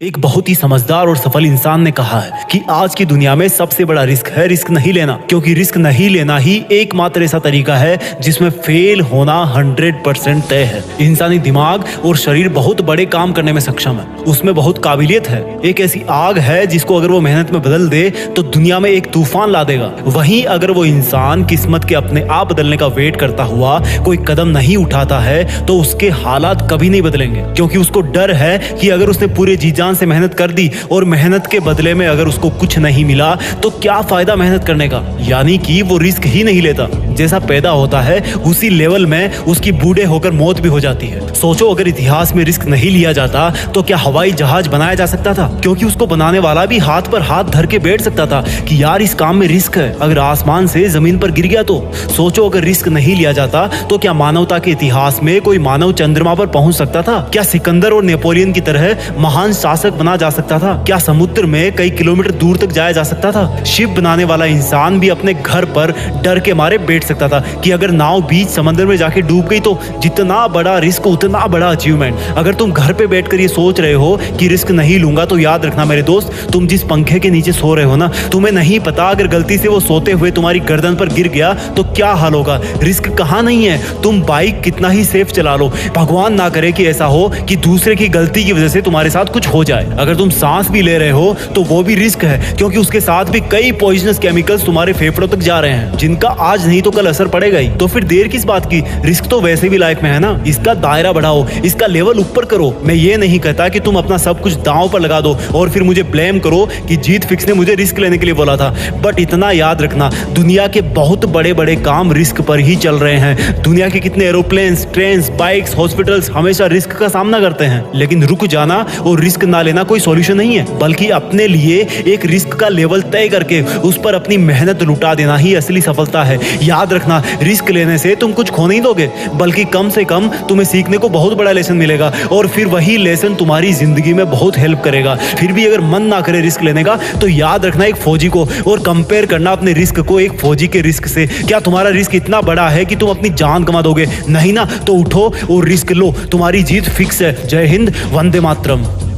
एक बहुत ही समझदार और सफल इंसान ने कहा है कि आज की दुनिया में सबसे बड़ा रिस्क है रिस्क नहीं लेना, क्योंकि रिस्क नहीं लेना ही एकमात्र ऐसा तरीका है जिसमें फेल होना 100% तय है। इंसानी दिमाग और शरीर बहुत बड़े काम करने में सक्षम है, उसमें बहुत काबिलियत है। एक ऐसी आग है जिसको अगर वो मेहनत में बदल दे तो दुनिया में एक तूफान ला देगा। वहीं अगर वो इंसान किस्मत के अपने आप बदलने का वेट करता हुआ कोई कदम नहीं उठाता है तो उसके हालात कभी नहीं बदलेंगे, क्योंकि उसको डर है कि अगर उसने पूरे जी जान से मेहनत कर दी और मेहनत के बदले में अगर उसको कुछ नहीं मिला तो क्या फायदा मेहनत करने का। यानी कि वो रिस्क ही नहीं लेता। जैसा पैदा होता है उसी लेवल में उसकी बूढ़े होकर मौत भी हो जाती है। सोचो अगर इतिहास में रिस्क नहीं लिया जाता तो क्या हवाई जहाज बनाया जा सकता था? क्योंकि उसको बनाने वाला भी हाथ पर हाथ धर के बैठ सकता था कि यार इस काम में रिस्क है, अगर आसमान से जमीन पर गिर गया तो। सोचो अगर रिस्क नहीं लिया जाता तो क्या मानवता के इतिहास में कोई मानव चंद्रमा पर पहुंच सकता था? क्या सिकंदर और नेपोलियन की तरह महान शासक बना जा सकता था? क्या समुद्र में कई किलोमीटर दूर तक जाया जा सकता था? शिप बनाने वाला इंसान भी अपने घर पर डर के मारे बैठ सकता था कि अगर नाव बीच समंदर में जाके डूब गई तो जितना बड़ा रिस्क उतना बड़ा अचीवमेंट। अगर तुम घर पे बैठकर ये सोच रहे हो कि रिस्क नहीं लूंगा तो याद रखना मेरे दोस्त, तुम जिस पंखे के नीचे सो रहे हो ना, तुम्हें नहीं पता अगर गलती से वो सोते हुए तुम्हारी गर्दन पर गिर गया तो क्या हाल होगा। रिस्क कहाँ नहीं है, तुम बाइक कितना ही सेफ चला लो, भगवान ना करे कि ऐसा हो कि दूसरे की गलती की वजह से तुम्हारे साथ कुछ हो जाए। अगर तुम सांस भी ले रहे हो तो वो भी रिस्क है, क्योंकि उसके साथ भी कई पॉइजनस केमिकल्स तुम्हारे फेफड़ों तक जा रहे हैं जिनका आज नहीं तो कल असर पड़ेगा ही। तो फिर देर किस बात की, रिस्क तो वैसे भी लाइफ में है ना, इसका दायरा बढ़ाओ, इसका लेवल ऊपर करो। मैं ये नहीं कहता कि तुम अपना सब कुछ दांव पर लगा दो और फिर मुझे ब्लेम करो कि जीत फिक्स ने मुझे रिस्क लेने के लिए बोला था। बट इतना याद रखना, दुनिया के बहुत बड़े बड़े काम रिस्क पर ही चल रहे हैं। दुनिया के कितने एरोप्लेन्स, ट्रेन, बाइक्स, हॉस्पिटल्स हमेशा रिस्क का सामना करते हैं। लेकिन रुक जाना और रिस्क ना लेना कोई सॉल्यूशन नहीं है, बल्कि अपने लिए एक रिस्क का लेवल तय करके उस पर अपनी मेहनत लुटा देना ही असली सफलता है। याद रखना, रिस्क लेने से तुम कुछ खो नहीं दोगे, बल्कि कम से कम तुम्हें सीखने को बहुत बड़ा लेसन मिलेगा और फिर वही लेसन तुम्हारी जिंदगी में बहुत हेल्प करेगा। फिर भी अगर मन ना करे रिस्क लेने का तो याद रखना एक फौजी को और कंपेयर करना अपने रिस्क को एक फौजी के रिस्क से। क्या तुम्हारा रिस्क इतना बड़ा है कि तुम अपनी जान गंवा दोगे? नहीं ना, तो उठो और रिस्क लो, तुम्हारी जीत फिक्स है। जय हिंद, वंदे मातरम।